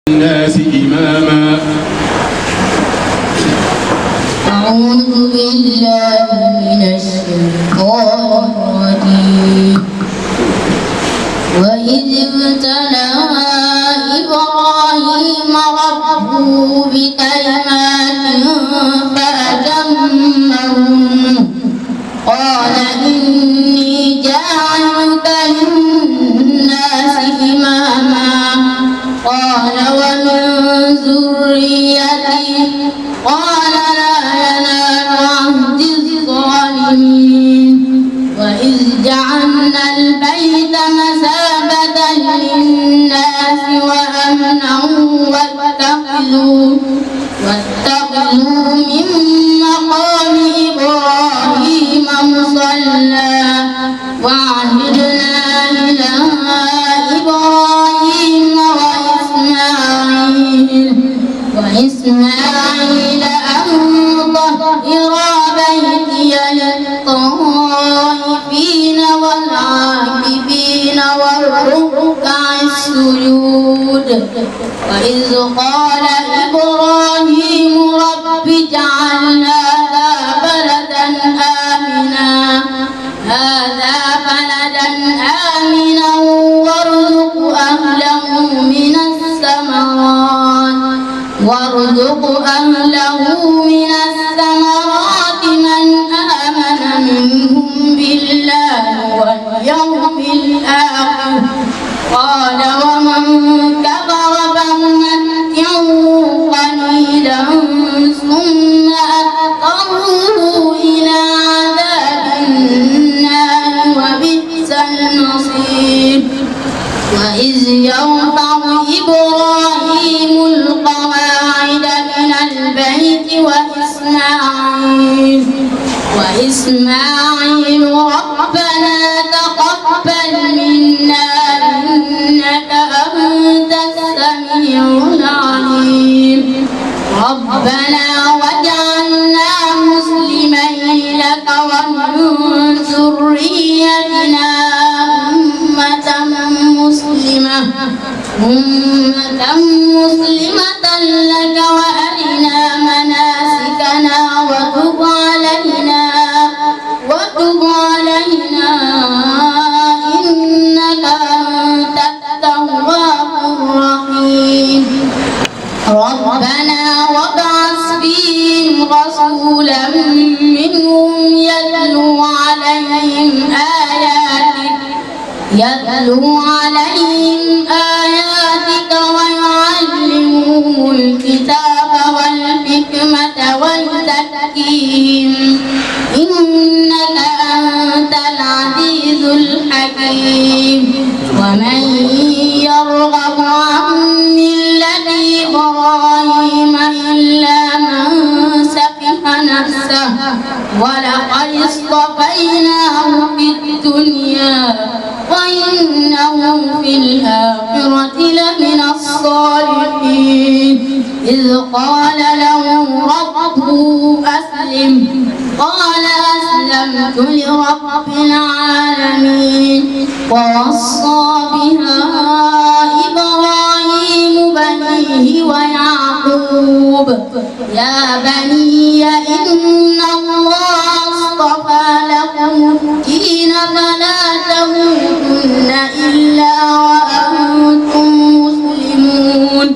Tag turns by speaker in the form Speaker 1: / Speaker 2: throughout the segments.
Speaker 1: الناس إماما.
Speaker 2: أعوذ بالله من الشيطان الرجيم. وإذ ابتلى إبراهيم ربه بكلمات فأتمهن قال إني جاعلك للناس إماما قال ومن ذريتي قال لا ينال عهد الظالمين. وإذ جعلنا البيت مثابة للناس وأمنا واتخذوا من مقام إبراهيم مصلى وعهدنا إلى إبراهيم وإسماعيل أن طهر بيتي للطائفين والعاكفين والركع السجود. وإذ قال إبراهيم رب اجعل هذا بلدا آمنا وارزق أهله من الثمرات من آمن منهم بالله واليوم الآخر قال ومن كفر فنمتعه قليلا ثم أضطره إلى عذاب النار وبئس المصير. وإذ يرفع إبراهيم القواعد من البيت وإسماعيل ربنا تقبل منا إنك أنت السميع العليم. ربنا واجعلنا مسلمين لك ومن ذريتنا أمة مسلمة لك وأرنا مناسكنا وتب علينا إنك أنت التواب الرحيم. ربنا وابعث فيهم رسولا منهم يتلو عليهم آياتك ويعلمهم الكتاب والحكمة ويزكيهم إنك أنت العزيز الحكيم. ومن يرغب عن ملة إبراهيم إلا من سفه نفسه ولقد اصطفيناه في الدنيا وإنه في الآخرة لمن الصالحين. إذ قال له ربه أسلم قال أسلمت لرب العالمين. ووصى بها إبراهيم بنيه ويعقوب يا بني إن الله اصطفى لكم الدين فلا تموتن إلا وأنتم مسلمون.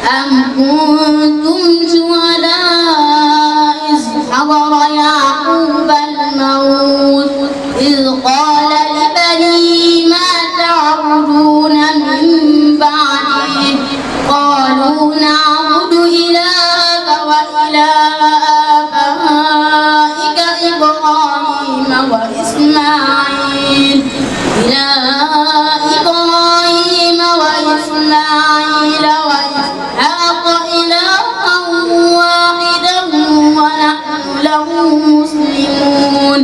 Speaker 2: أم كنتم شهداء إذ حضر يعقوب الموت إذ قال لبنيه ما تعبدون من بعده قالوا نعبد إلهك وإله آبائك إبراهيم وإسماعيل وإسحاق إلها واحدا ونحن له مسلمون.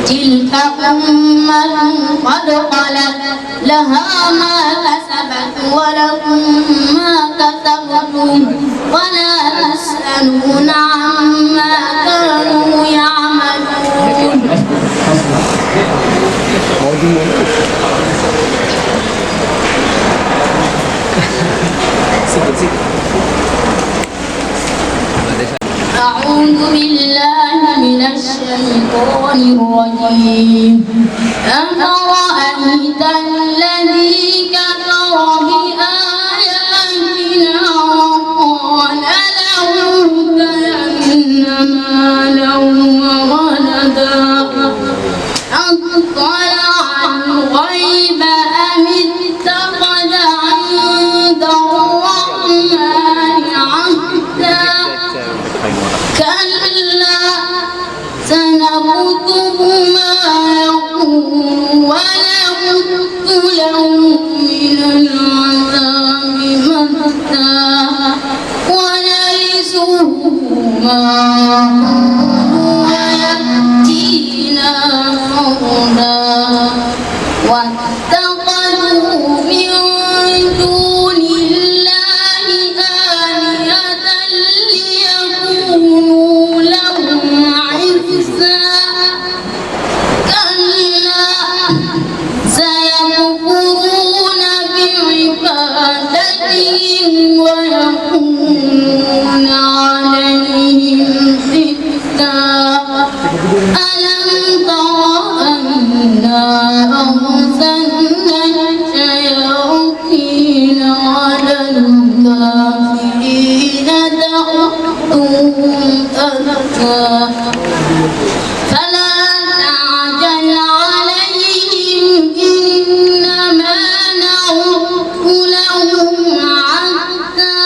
Speaker 2: تلك أمة قد خلت لها ما كسبت ولكم ما كسبتم ولا تسألون عما كانوا يعملون. أعوذ بالله من الشيطان الرجيم أفرأيت الذي كفر بآياتنا وقال لأوتين مالا وولدا أطلع الغيب أم اتخذ عند الرحمن عهدا كلا سنكتب ما يقول ونمد له من العذاب مدا ونرثه ما يقول ويأتينا فردا واتخذوا من دون الله آلهة ليكونوا لهم عزا كلا سيكفرون بعبادتهم ويكونون عليهم ضدا ألم تر أنا أرسلنا الشياطين على الكافرين تأخذهم أذى فلا تعجل عليهم إنما نعد لهم عدا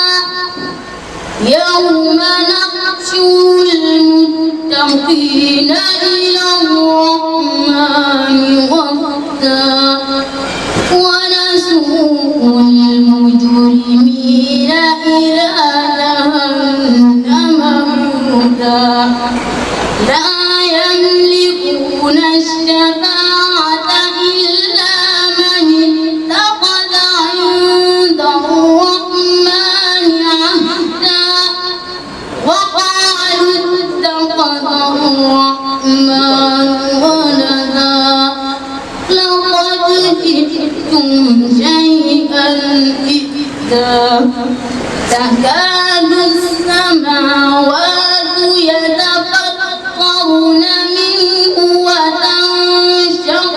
Speaker 2: يوم نحشر المتقين إلى الرحمن وفدا ونسوق المجرمين إلى جهنم وردا لا يملكون الشفاعة إلا من اتخذ عند الرحمن عهدا وقالوا اتخذ الرحمن ولدا لقد جئتم شيئا إدا تكاد السماوات يتفطرن منه وتنشق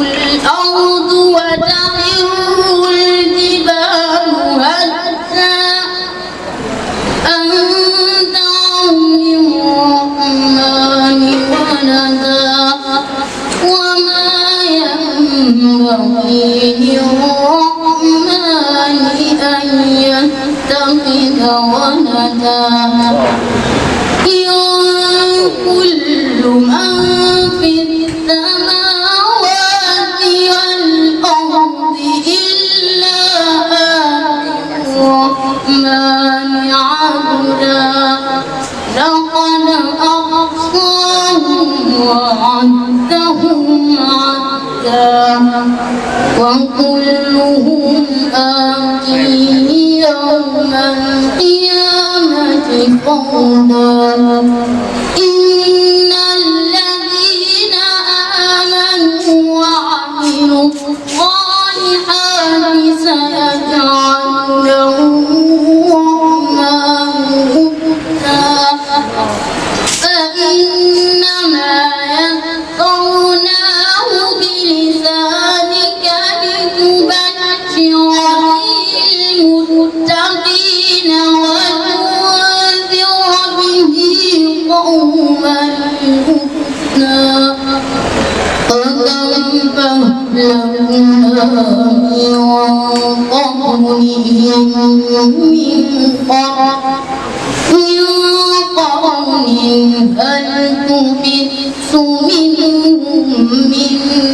Speaker 2: الأرض وتخر الجبال هدا أن دعوا للرحمن ولدا وما ينبغي للرحمن أن يتخذ ولدا إن كل من في السماوات والأرض إلا آتي الرحمن عبدا لقد أحصاهم وعدهم عدا وكلهم آتيه يوم القيامة فردا إن الذين آمنوا وعملوا الصالحات سيجعل لهم الرحمن ودا فإنما يسرناه بلسانك لتبشر به المتقين وتنذر به قوما لدا فكيف أهلكنا من قبلهم من قرن هل تحس منهم من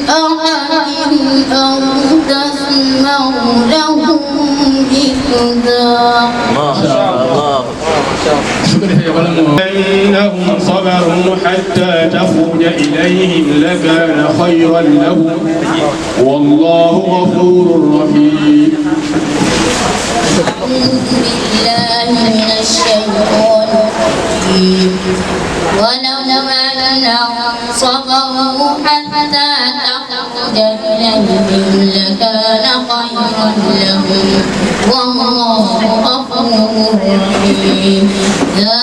Speaker 2: أحد أو تسمع لهم ركزا.
Speaker 3: ما شاء الله.
Speaker 1: إنهم صبروا حتى تخرج إليهم لكان خيرا لهم والله غفور رحيم.
Speaker 2: أعوذ بالله من الشيطان الرجيم ولو أنهم صبروا حتى تخرج إليهم لكان خيرا لهم والله غفور رحيم يا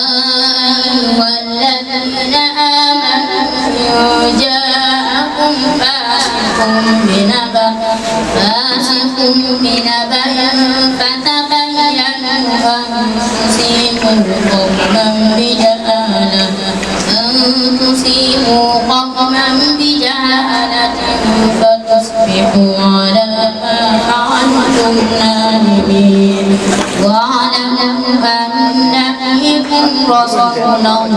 Speaker 2: أيها الذين آمنوا إن جاءكم فاسق بنبأ فتبينوا أن تصيبوا قوما بجهالة فتصبحوا على ما فعلتم نادمين واعلموا أن فيكم رسول الله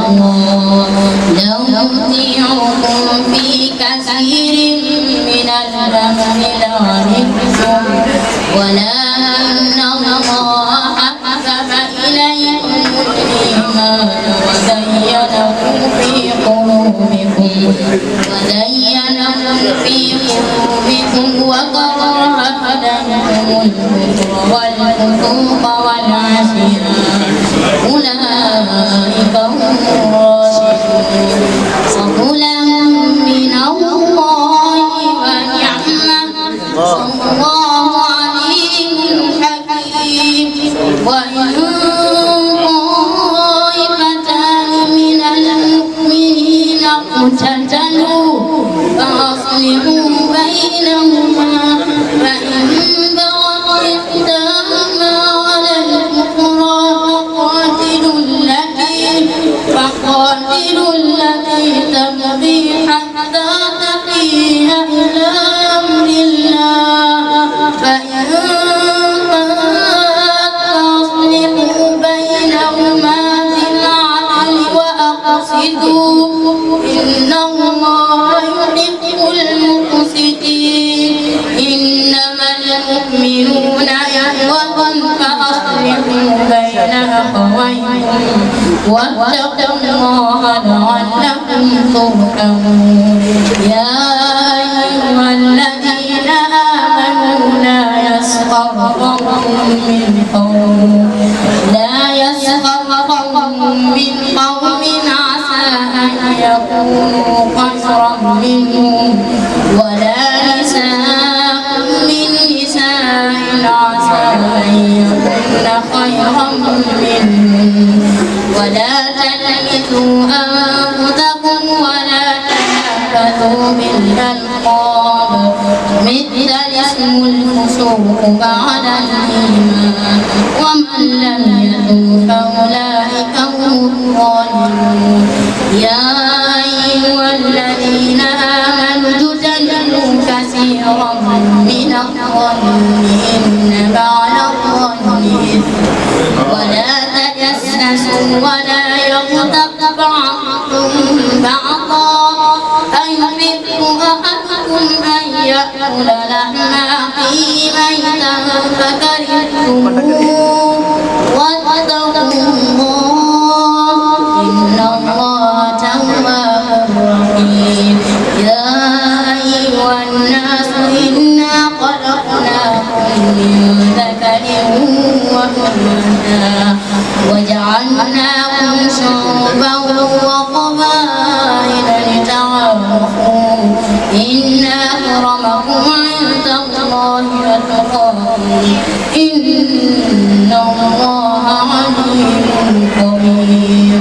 Speaker 2: لو يطيعكم في كثير من الأمر لعنتم ولكن الله حبب إليكم الإيمان وزينه في قلوبكم وكره إليكم الكفر والفسوق والعصيان أولئك هم الراشدون فضلا من الله ونعمة والله عليم حكيم وإن طائفتان من المؤمنين اقتتلوا فأصلحوا بينهما فإن بغت إحداهما على الأخرى فقاتلوا التي تبغي حتى تفيء إلى أمر الله فإن فأصلحوا بينهما بالعدل وأقسطوا إن الله يحب المقسطين إنما المؤمنون إخوة فأصلحوا بين أخويكم واتقوا الله لعلكم ترحمون يا أيها الذين آمنوا لا يسخر قوم من قوم عسى أن يكونوا خيرا منهم ولا نساء من نساء عسى أن يكون خيرا منهم ولا تلمزوا أنفسكم ولا تنابذوا بالألقاب مثل اسم الفسوق بعد الإيمان ومن لم يتب فأولئك هم الظالمون يا أيها الذين آمنوا اجتنبوا كثيرا من الظن إن بعد الظن ولا تجسسوا ولا يغتب بعضكم بعضا أيحب أحدكم أن يأكل لحم أخيه ميتا فكرهتموه واتقوا الله إن الله تواب رحيم يا أيها الناس إنا خلقناكم من ذكر وأنثى وجعلناكم شعوبا وقبائل لتعارفوا إن أكرمكم عند الله أتقاكم إن الله عليم خبير.